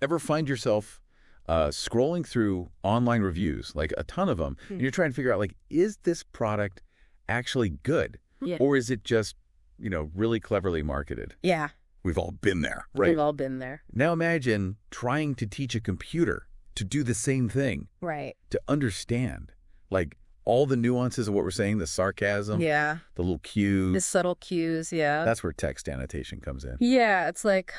Ever find yourself scrolling through online reviews, like a ton of them, and you're trying to figure out, like, is this product actually good? Yeah. Or is it just, really cleverly marketed? Yeah. We've all been there, right? We've all been there. Now imagine trying to teach a computer to do the same thing. Right. To understand, like, all the nuances of what we're saying, the sarcasm, Yeah. the little cues. The subtle cues, yeah. That's where text annotation comes in. Yeah, it's like,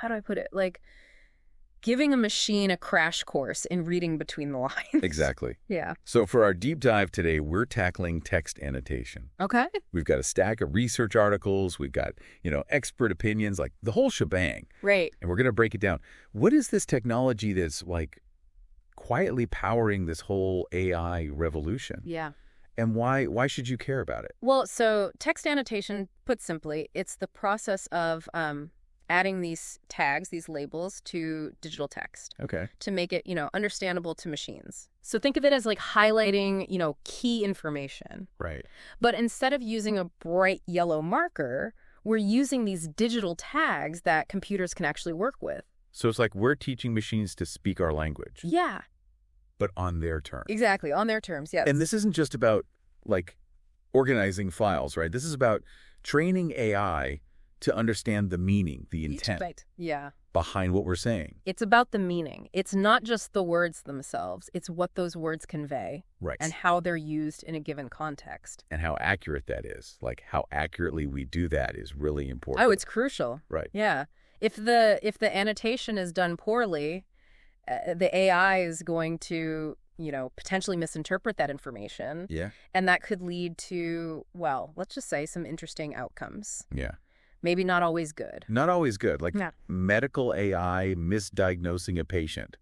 how do I put it? Like giving a machine a crash course in reading between the lines. Exactly. Yeah. So for our deep dive today, we're tackling text annotation. Okay. We've got a stack of research articles. We've got, expert opinions, like the whole shebang. Right. And we're going to break it down. What is this technology that's, like, quietly powering this whole AI revolution? Yeah. And why should you care about it? Well, so text annotation, put simply, it's the process of adding these tags, these labels to digital text. Okay. To make it, understandable to machines. So think of it as like highlighting, key information. Right. But instead of using a bright yellow marker, we're using these digital tags that computers can actually work with. So it's like we're teaching machines to speak our language. Yeah. But on their terms. Exactly. On their terms, yes. And this isn't just about, like, organizing files, right? This is about training AI to understand the meaning, the intent Yeah. behind what we're saying. It's about the meaning. It's not just the words themselves. It's what those words convey. Right. And how they're used in a given context. And how accurate that is. Like, how accurately we do that is really important. Oh, it's crucial. Right. Yeah. If the annotation is done poorly, the AI is going to, potentially misinterpret that information. Yeah. And that could lead to, well, let's just say some interesting outcomes. Yeah. Maybe not always good. Not always good. Like Yeah. medical AI misdiagnosing a patient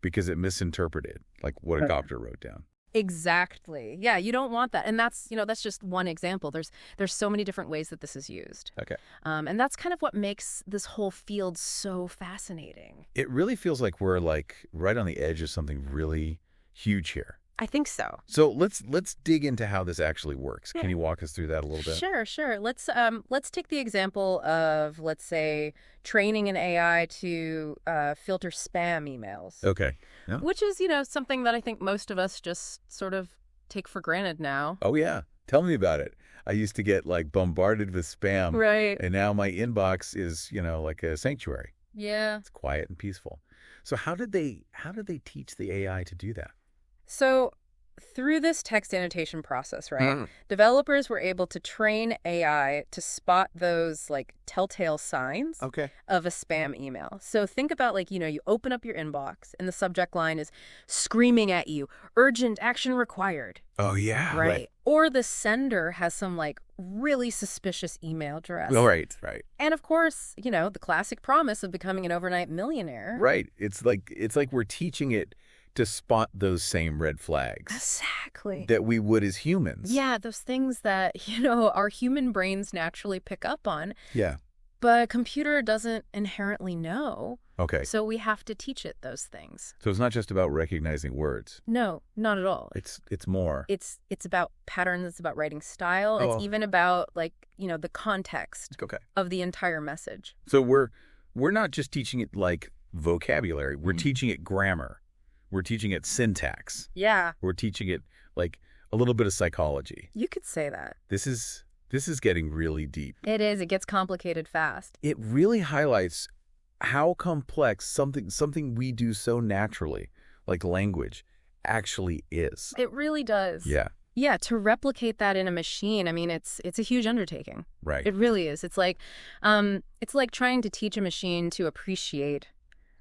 because it misinterpreted, like, what a doctor wrote down. Exactly. Yeah, you don't want that. And that's just one example. There's so many different ways that this is used. Okay. And that's kind of what makes this whole field so fascinating. It really feels like we're, like, right on the edge of something really huge here. I think so. So let's dig into how this actually works. Yeah. Can you walk us through that a little bit? Sure. Let's take the example of, let's say, training an AI to filter spam emails. Okay. Yeah. Which is, something that I think most of us just sort of take for granted now. Oh, yeah. Tell me about it. I used to get, like, bombarded with spam. Right. And now my inbox is, like a sanctuary. Yeah. It's quiet and peaceful. So how did they teach the AI to do that? So through this text annotation process, right, developers were able to train AI to spot those, like, telltale signs of a spam email. So think about, like, you open up your inbox and the subject line is screaming at you, urgent action required. Oh, yeah. Right. Or the sender has some, like, really suspicious email address. Oh, right. And of course, the classic promise of becoming an overnight millionaire. Right. It's like we're teaching it to spot those same red flags. Exactly. That we would as humans. Yeah, those things that, our human brains naturally pick up on. Yeah. But a computer doesn't inherently know. Okay. So we have to teach it those things. So it's not just about recognizing words. No, not at all. It's more. It's about patterns. It's about writing style. Oh. It's even about, like, the context of the entire message. So we're not just teaching it, like, vocabulary. We're teaching it grammar. We're teaching it syntax. Yeah. We're teaching it, like, a little bit of psychology. You could say that. This is getting really deep. It is. It gets complicated fast. It really highlights how complex something we do so naturally, like language, actually is. It really does. Yeah. Yeah, to replicate that in a machine, I mean, it's a huge undertaking. Right. It really is. It's like trying to teach a machine to appreciate,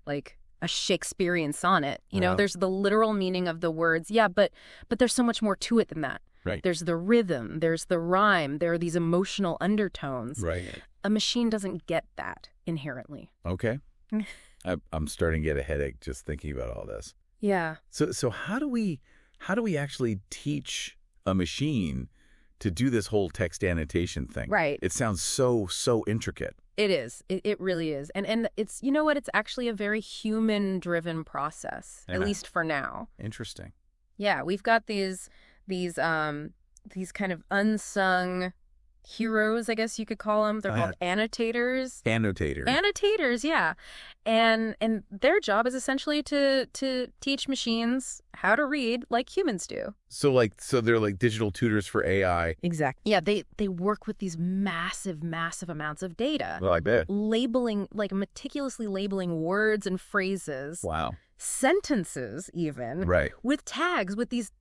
like, a Shakespearean sonnet. There's the literal meaning of the words. Yeah, but there's so much more to it than that. Right. There's the rhythm. There's the rhyme. There are these emotional undertones. Right. A machine doesn't get that inherently. Okay. I'm starting to get a headache just thinking about all this. Yeah. So how do we actually teach a machine to do this whole text annotation thing? Right. It sounds so intricate. It is. It really is. And it's, it's actually a very human-driven process, at least for now. Interesting. Yeah, we've got these kind of unsung heroes, I guess you could call them. They're called annotators. Annotators. Annotators, yeah. And their job is essentially to teach machines how to read like humans do. So they're like digital tutors for AI. Exactly. Yeah, they work with these massive amounts of data. Well, I bet. Labeling, like meticulously labeling words and phrases. Wow. Sentences even. Right. With tags, with these,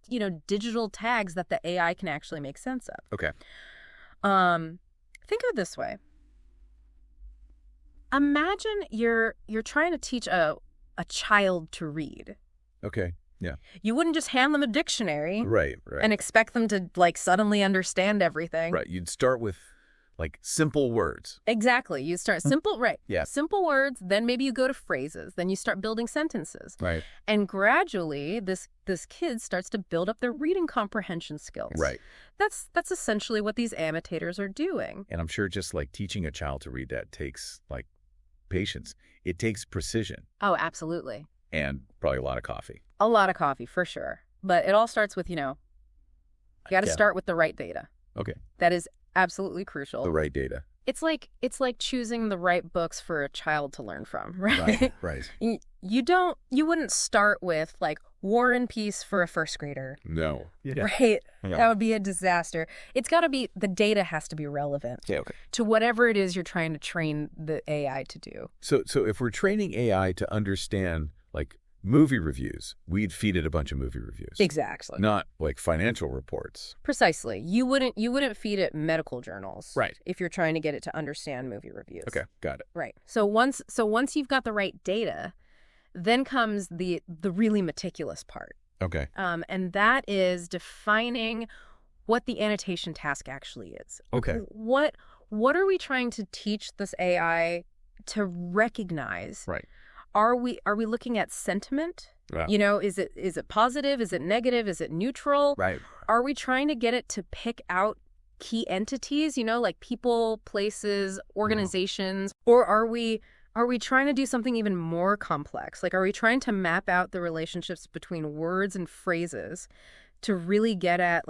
digital tags that the AI can actually make sense of. Okay. Think of it this way. Imagine you're trying to teach a child to read. Okay. Yeah. You wouldn't just hand them a dictionary. Right. And expect them to suddenly understand everything. Right. You'd start with simple words. Exactly. You start simple, right. Yeah. Simple words, then maybe you go to phrases, then you start building sentences. Right. And gradually this kid starts to build up their reading comprehension skills. Right. That's essentially what these annotators are doing. And I'm sure just teaching a child to read that takes patience. It takes precision. Oh, absolutely. And probably a lot of coffee. A lot of coffee, for sure. But it all starts with, you got to start with the right data. Okay. That is absolutely crucial. The right data. It's like choosing the right books for a child to learn from, right? Right. You wouldn't start with War and Peace for a first grader. No. Yeah. Right? Yeah. That would be a disaster. It's got to be, the data has to be relevant. Yeah, okay. To whatever it is you're trying to train the AI to do. So if we're training AI to understand movie reviews, we'd feed it a bunch of movie reviews. Exactly. Not financial reports. Precisely. You wouldn't feed it medical journals. Right. If you're trying to get it to understand movie reviews. Okay, got it. Right. So once you've got the right data, then comes the really meticulous part. Okay. And that is defining what the annotation task actually is. Okay. What are we trying to teach this AI to recognize? Right. Are we looking at sentiment? Yeah. Is it positive? Is it negative? Is it neutral? Right. Are we trying to get it to pick out key entities, like people, places, organizations? Or are we trying to do something even more complex? Are we trying to map out the relationships between words and phrases to really get at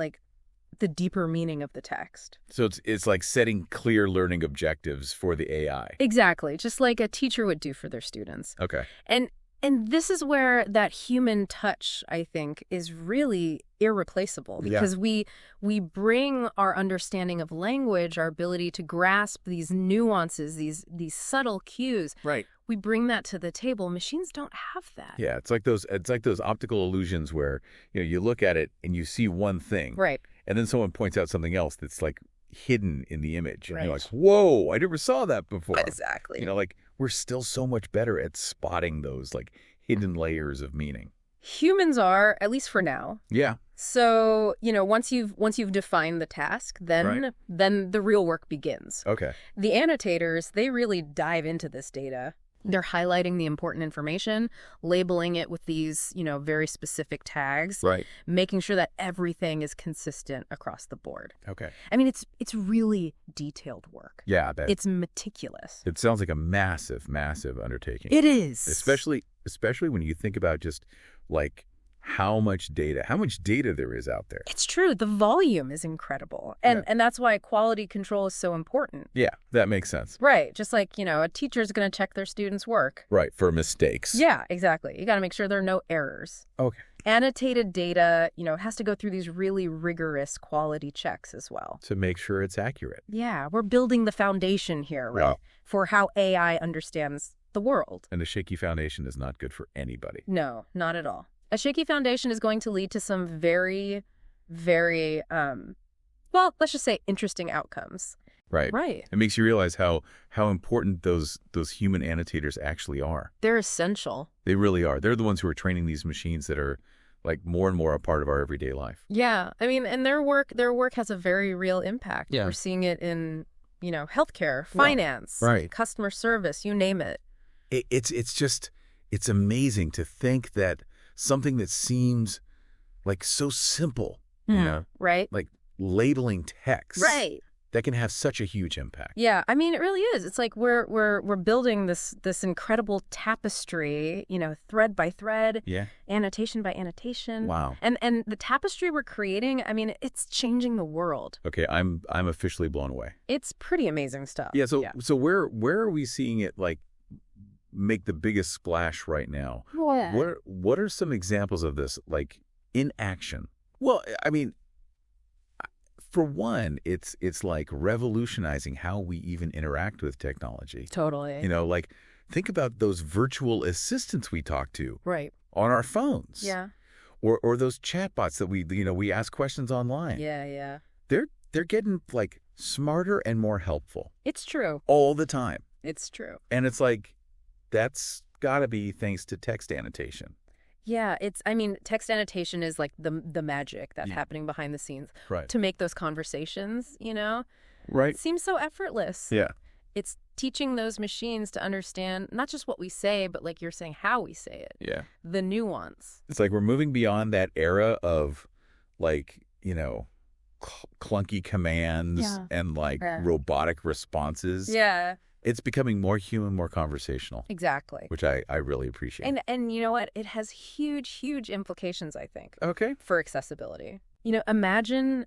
the deeper meaning of the text? So it's like setting clear learning objectives for the AI. Exactly, just like a teacher would do for their students. Okay. And this is where that human touch, I think, is really irreplaceable, because we bring our understanding of language, our ability to grasp these nuances, these subtle cues. Right. We bring that to the table. Machines don't have that. Yeah, it's like those optical illusions where you look at it and you see one thing. Right. And then someone points out something else that's hidden in the image. And right. you're like, whoa, I never saw that before. Exactly. We're still so much better at spotting those hidden layers of meaning. Humans are, at least for now. Yeah. So, once you've defined the task, then the real work begins. Okay. The annotators, they really dive into this data. They're highlighting the important information, labeling it with these, very specific tags, right, making sure that everything is consistent across the board. Okay. I mean, it's really detailed work. Yeah, I bet. It's meticulous. It sounds like a massive, massive undertaking. It is. Especially when you think about just how much data there is out there. It's true. The volume is incredible. And that's why quality control is so important. Yeah, that makes sense. Right. Just like, a teacher's going to check their students' work. Right, for mistakes. Yeah, exactly. You got to make sure there are no errors. Okay. Annotated data, has to go through these really rigorous quality checks as well. To make sure it's accurate. Yeah, we're building the foundation here, right? For how AI understands the world. And a shaky foundation is not good for anybody. No, not at all. A shaky foundation is going to lead to some very, very, let's just say interesting outcomes. Right. Right. It makes you realize how important those human annotators actually are. They're essential. They really are. They're the ones who are training these machines that are more and more a part of our everyday life. Yeah. I mean, and their work has a very real impact. Yeah. We're seeing it in, healthcare, finance, right, customer service, you name it. It's amazing to think that something that seems so simple, right? labeling text, right, that can have such a huge impact. Yeah, I mean, it really is. It's like we're building this incredible tapestry, thread by thread, annotation by annotation. Wow. And the tapestry we're creating, I mean, it's changing the world. Okay, I'm officially blown away. It's pretty amazing stuff. Yeah, so where are we seeing it like make the biggest splash right now? What are some examples of this like in action? Well, I mean, for one, it's like revolutionizing how we even interact with technology. Totally. Like think about those virtual assistants we talk to on our phones. Yeah. Or those chatbots that we ask questions online. Yeah. They're getting like smarter and more helpful. It's true. All the time. It's true. And it's like that's got to be thanks to text annotation. Yeah, text annotation is like the magic that's happening behind the scenes to make those conversations, Right. It seems so effortless. Yeah. It's teaching those machines to understand not just what we say, but like you're saying, how we say it. Yeah. The nuance. It's like we're moving beyond that era of like, clunky commands and like robotic responses. Yeah. It's becoming more human, more conversational. Exactly. Which I really appreciate. And you know what? It has huge implications, I think. Okay. For accessibility. Imagine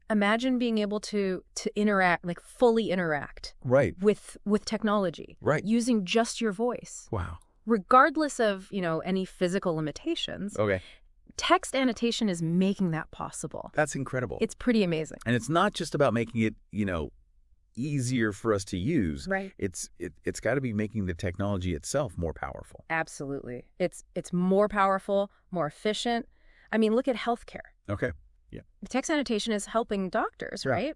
being able to interact, like fully interact. Right. With technology. Right. Using just your voice. Wow. Regardless of, any physical limitations. Okay. Text annotation is making that possible. That's incredible. It's pretty amazing. And it's not just about making it, easier for us to use. Right. It's got to be making the technology itself more powerful. Absolutely. It's more powerful, more efficient. I mean, look at healthcare. Okay. Yeah. Text annotation is helping doctors, right?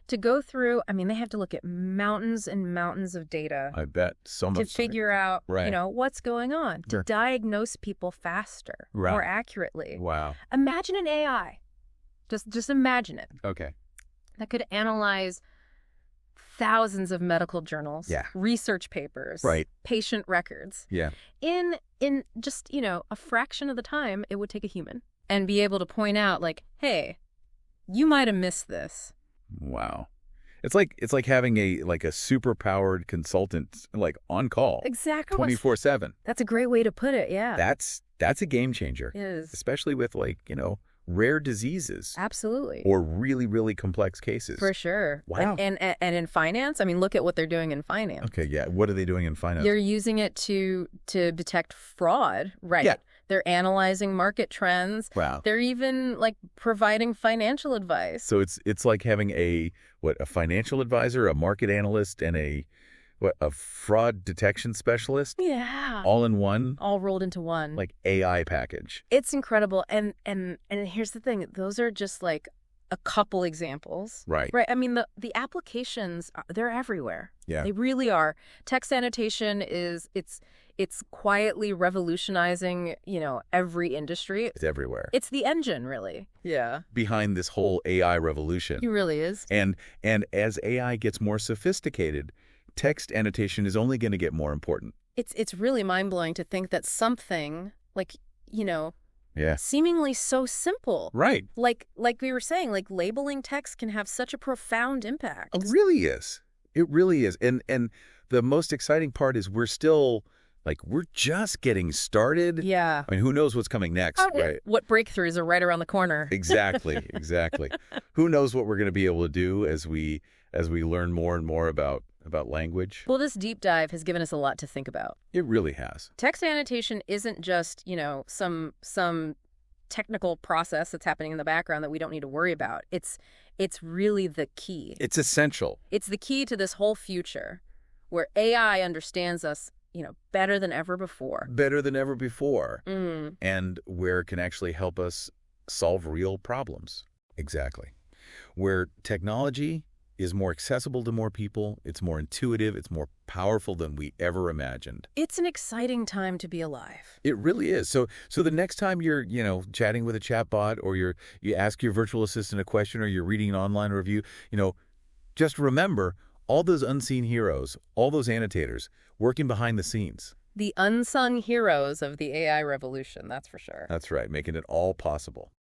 To go through, they have to look at mountains and mountains of data. I bet so much. To figure out, what's going on. To diagnose people faster, more accurately. Wow. Imagine an AI. Just imagine it. Okay. That could analyze thousands of medical journals, research papers, patient records. Yeah. In just, a fraction of the time it would take a human. And be able to point out like, hey, you might have missed this. Wow. It's like having a super powered consultant like on call. Exactly. 24/7. That's a great way to put it, yeah. That's a game changer. It is. Especially with rare diseases. Absolutely. Or really, really complex cases. For sure. Wow. And in finance, look at what they're doing in finance. Okay, yeah. What are they doing in finance? They're using it to detect fraud, right? Yeah. They're analyzing market trends. Wow. They're even providing financial advice. So it's like having a financial advisor, a market analyst, and a fraud detection specialist? Yeah. All in one? All rolled into one. Like AI package. It's incredible. And here's the thing. Those are just like a couple examples. Right. Right. The applications, they're everywhere. Yeah. They really are. Text annotation it's quietly revolutionizing, every industry. It's everywhere. It's the engine, really. Yeah. Behind this whole AI revolution. It really is. And as AI gets more sophisticated, text annotation is only going to get more important. It's really mind-blowing to think that something yeah, seemingly so simple. Right. Like we were saying, like labeling text can have such a profound impact. It really is. It really is. And the most exciting part is we're still we're just getting started. Yeah. Who knows what's coming next, right? What breakthroughs are right around the corner. Exactly. Who knows what we're going to be able to do as we learn more and more about language. Well, this deep dive has given us a lot to think about. It really has. Text annotation isn't just, some technical process that's happening in the background that we don't need to worry about. It's really the key. It's essential. It's the key to this whole future where AI understands us, better than ever before. Better than ever before. Mm. And where it can actually help us solve real problems. Exactly. Where technology is more accessible to more people, it's more intuitive, it's more powerful than we ever imagined. It's an exciting time to be alive. It really is. So the next time you're, chatting with a chatbot or you ask your virtual assistant a question or you're reading an online review, just remember all those unseen heroes, all those annotators working behind the scenes. The unsung heroes of the AI revolution, that's for sure. That's right, making it all possible.